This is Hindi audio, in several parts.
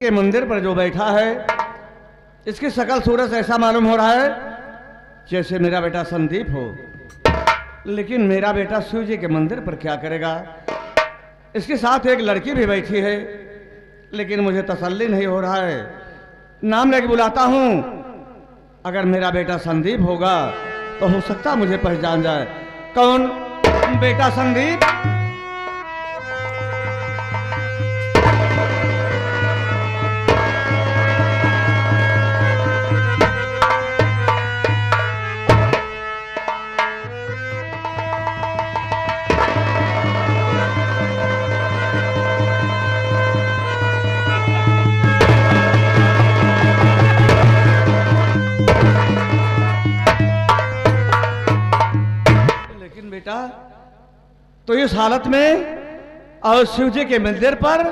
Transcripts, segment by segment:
के मंदिर पर जो बैठा है इसकी शकल सूरत ऐसा मालूम हो रहा है जैसे मेरा बेटा संदीप हो। लेकिन मेरा बेटा शिव जी के मंदिर पर क्या करेगा? इसके साथ एक लड़की भी बैठी है, लेकिन मुझे तसल्ली नहीं हो रहा है। नाम लेके बुलाता हूं, अगर मेरा बेटा संदीप होगा तो हो सकता मुझे पहचान जाए। कौन? बेटा संदीप। बेटा तो इस हालत में और शिव जी के मंदिर पर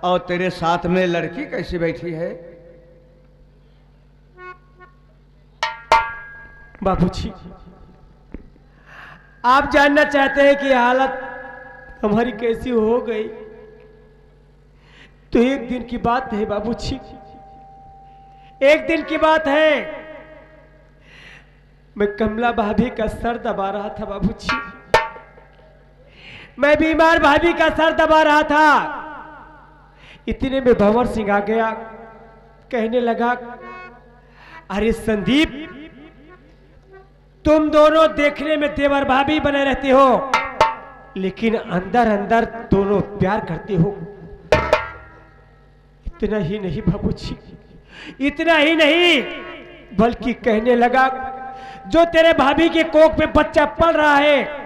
और तेरे साथ में लड़की कैसी बैठी है? बाबूजी, आप जानना चाहते हैं कि हालत हमारी कैसी हो गई? तो एक दिन की बात है बाबूजी, एक दिन की बात है। मैं कमला भाभी का सर दबा रहा था बाबूजी, मैं बीमार भाभी का सर दबा रहा था। इतने में भंवर सिंह आ गया, कहने लगा, अरे संदीप, तुम दोनों देखने में देवर भाभी बने रहते हो, लेकिन अंदर अंदर दोनों प्यार करते हो। इतना ही नहीं बाबूजी, इतना ही नहीं, बल्कि कहने लगा, जो तेरे भाभी के कोख में बच्चा पल रहा है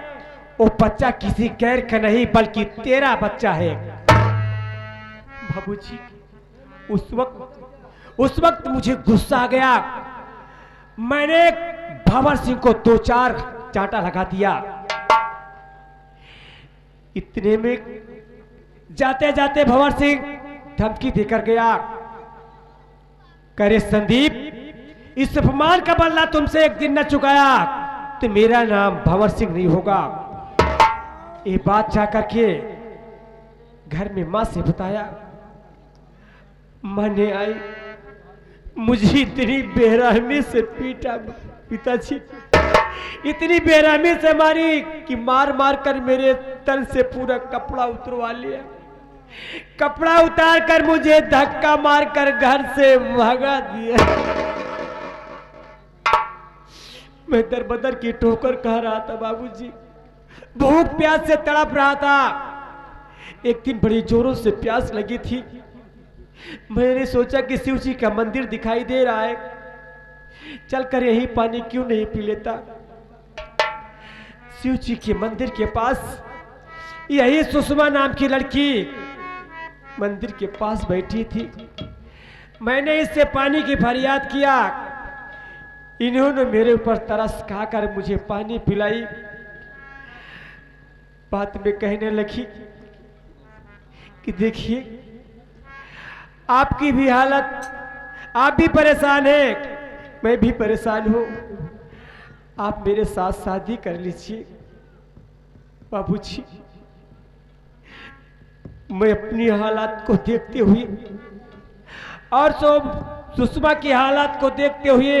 वो बच्चा किसी गैर का नहीं बल्कि तेरा बच्चा है। बाबूजी, उस वक्त मुझे गुस्सा आ गया। मैंने भंवर सिंह को 2-4 चांटा लगा दिया। इतने में जाते जाते भंवर सिंह धमकी देकर गया, करे संदीप, इस अपमान का बदला तुमसे एक दिन न चुकाया तो मेरा नाम भंवर सिंह नहीं होगा। ये बात जाकर के घर में मां से बताया। मां ने आई, मुझे इतनी बेरहमी से पीटा पिताजी, इतनी बेरहमी से मारी कि मार मार कर मेरे तन से पूरा कपड़ा उतरवा लिया। कपड़ा उतार कर मुझे धक्का मार कर घर से भगा दिया। मैं दरबदर की ठोकर कह रहा था बाबूजी, भूख प्यास से तड़प रहा था। एक दिन बड़ी जोरों से प्यास लगी थी। मैंने सोचा कि शिव जी का मंदिर दिखाई दे रहा है, चलकर यही पानी क्यों नहीं पी लेता। शिव जी के मंदिर के पास यही सुषमा नाम की लड़की मंदिर के पास बैठी थी। मैंने इससे पानी की फरियाद किया। इन्होंने मेरे ऊपर तरस खाकर मुझे पानी पिलाई। बात में कहने लगी कि देखिए, आपकी भी हालत, आप भी परेशान हैं, मैं भी परेशान हूं, आप मेरे साथ शादी कर लीजिए। बाबूजी, मैं अपनी हालात को देखते हुए और सुषमा की हालात को देखते हुए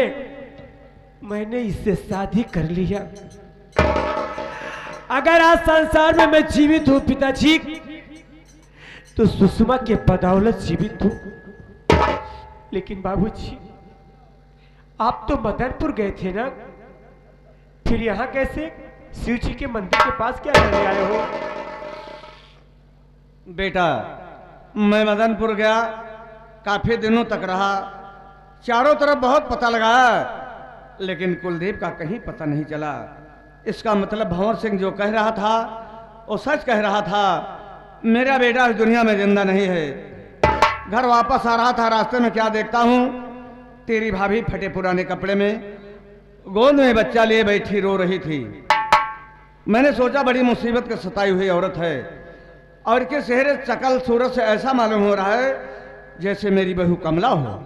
मैंने इससे शादी कर लिया। अगर आज संसार में मैं जीवित हूं पिताजी, तो सुषमा के बदौलत जीवित हूं। लेकिन बाबूजी, आप तो मदनपुर गए थे ना, फिर यहां कैसे? शिव जी के मंदिर के पास क्या करने आए हो? बेटा, मैं मदनपुर गया, काफी दिनों तक रहा, चारों तरफ बहुत पता लगाया, लेकिन कुलदीप का कहीं पता नहीं चला। इसका मतलब भंवर सिंह जो कह रहा था वो सच कह रहा था। मेरा बेटा इस दुनिया में जिंदा नहीं है। घर वापस आ रहा था, रास्ते में क्या देखता हूं, तेरी भाभी फटे पुराने कपड़े में गोद में बच्चा लिए बैठी रो रही थी। मैंने सोचा बड़ी मुसीबत के सताई हुई औरत है, और इसके चेहरे शकल सूरत से ऐसा मालूम हो रहा है जैसे मेरी बहू कमला हो।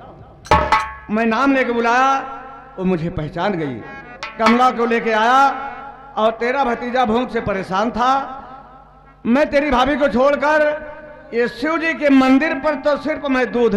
मैं नाम लेके बुलाया, वो मुझे पहचान गई। कमला को लेके आया और तेरा भतीजा भूख से परेशान था। मैं तेरी भाभी को छोड़कर ये शिव जी के मंदिर पर तो सिर्फ मैं दूध